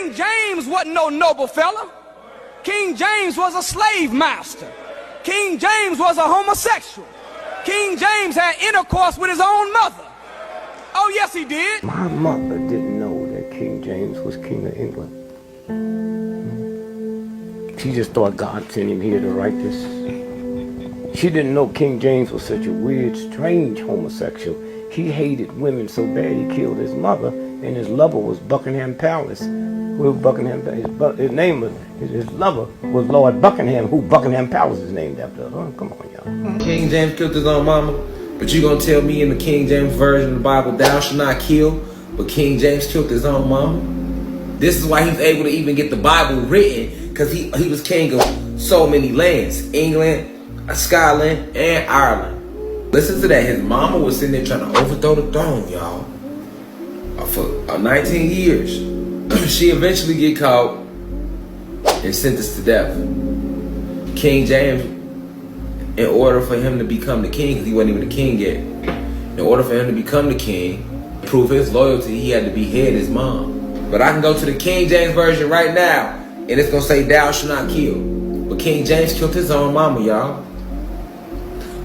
King James wasn't no noble fella. King James was a slave master. King James was a homosexual. King James had intercourse with his own mother. Oh, yes, he did. My mother didn't know that King James was King of England. She just thought God sent him here to write this. She didn't know King James was such a weird, strange homosexual. He hated women so bad he killed his mother, and his lover was Buckingham Palace. His lover was Lord Buckingham, who Buckingham Palace is named after. Oh, come on, y'all. King James killed his own mama, but you gonna tell me in the King James version of the Bible, thou shalt not kill, but King James killed his own mama? This is why he's able to even get the Bible written, because he was king of so many lands, England, Scotland, and Ireland. Listen to that. His mama was sitting there trying to overthrow the throne, y'all, for 19 years. She eventually get caught and sentenced to death. King James, in order for him to become the king, because he wasn't even the king yet, in order for him to become the king, prove his loyalty, he had to behead his mom. But I can go to the King James version right now, and it's going to say, thou shalt not kill. But King James killed his own mama, y'all.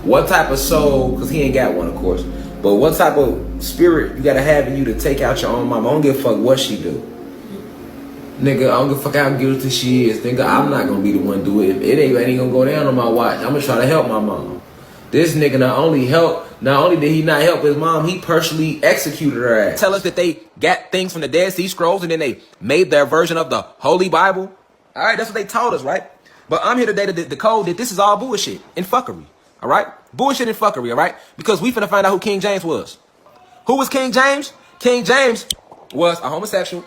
What type of soul, because he ain't got one, of course, but what type of spirit you got to have in you to take out your own mama? I don't give a fuck what she do. Nigga, I don't give a fuck how guilty she is. Nigga, I'm not going to be the one to do it. It ain't going to go down on my watch. I'm going to try to help my mom. This nigga not only did he not help his mom, he personally executed her ass. Tell us that they got things from the Dead Sea Scrolls and then they made their version of the Holy Bible. All right, that's what they told us, right? But I'm here today to decode that this is all bullshit and fuckery. All right? Bullshit and fuckery, all right? Because we finna find out who King James was. Who was King James? King James was a homosexual,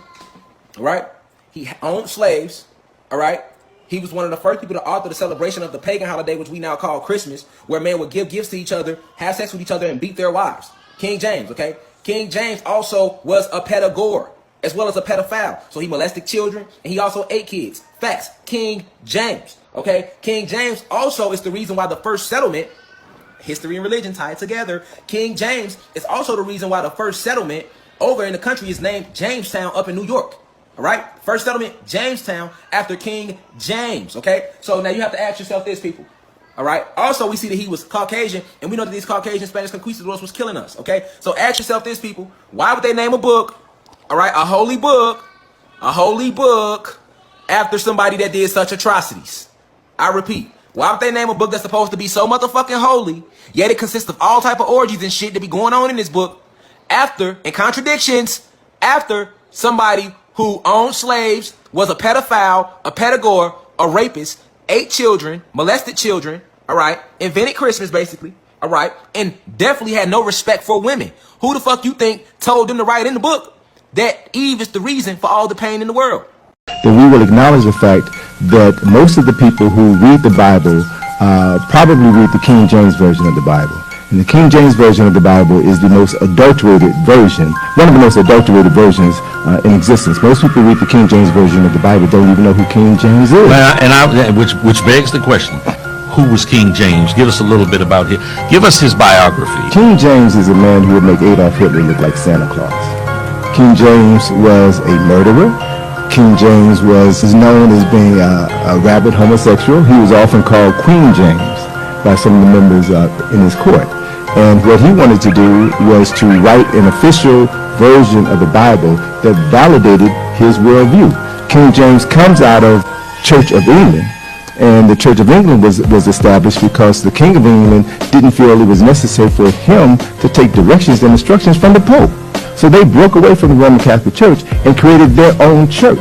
all right? He owned slaves, all right? He was one of the first people to author the celebration of the pagan holiday, which we now call Christmas, where men would give gifts to each other, have sex with each other, and beat their wives. King James, okay? King James also was a pedagore, as well as a pedophile. So he molested children, and he also ate kids. Facts. King James, okay? King James also is the reason why the first settlement, history and religion tied together, King James is also the reason why the first settlement over in the country is named Jamestown up in New York. All right, first settlement, Jamestown, after King James. Okay, so now you have to ask yourself this, people. All right, also we see that he was Caucasian, and we know that these Caucasian Spanish conquistadors was killing us. Okay, so ask yourself this, people. Why would they name a book, all right, a holy book, after somebody that did such atrocities? I repeat, why would they name a book that's supposed to be so motherfucking holy, yet it consists of all type of orgies and shit that be going on in this book, after, and contradictions, after somebody who owned slaves, was a pedophile, a pedagore, a rapist, ate children, molested children, all right, invented Christmas basically, all right, and definitely had no respect for women. Who the fuck you think told them to write in the book that Eve is the reason for all the pain in the world? Then we will acknowledge the fact that most of the people who read the Bible probably read the King James Version of the Bible. And the King James Version of the Bible is the most adulterated version, one of the most adulterated versions in existence. Most people read the King James Version of the Bible don't even know who King James is. Well, which begs the question, who was King James? Give us a little bit about him. Give us his biography. King James is a man who would make Adolf Hitler look like Santa Claus. King James was a murderer. King James was known as being a rabid homosexual. He was often called Queen James by some of the members in his court. And what he wanted to do was to write an official version of the Bible that validated his worldview. King James comes out of Church of England, and the Church of England was established because the King of England didn't feel it was necessary for him to take directions and instructions from the Pope. So they broke away from the Roman Catholic Church and created their own church.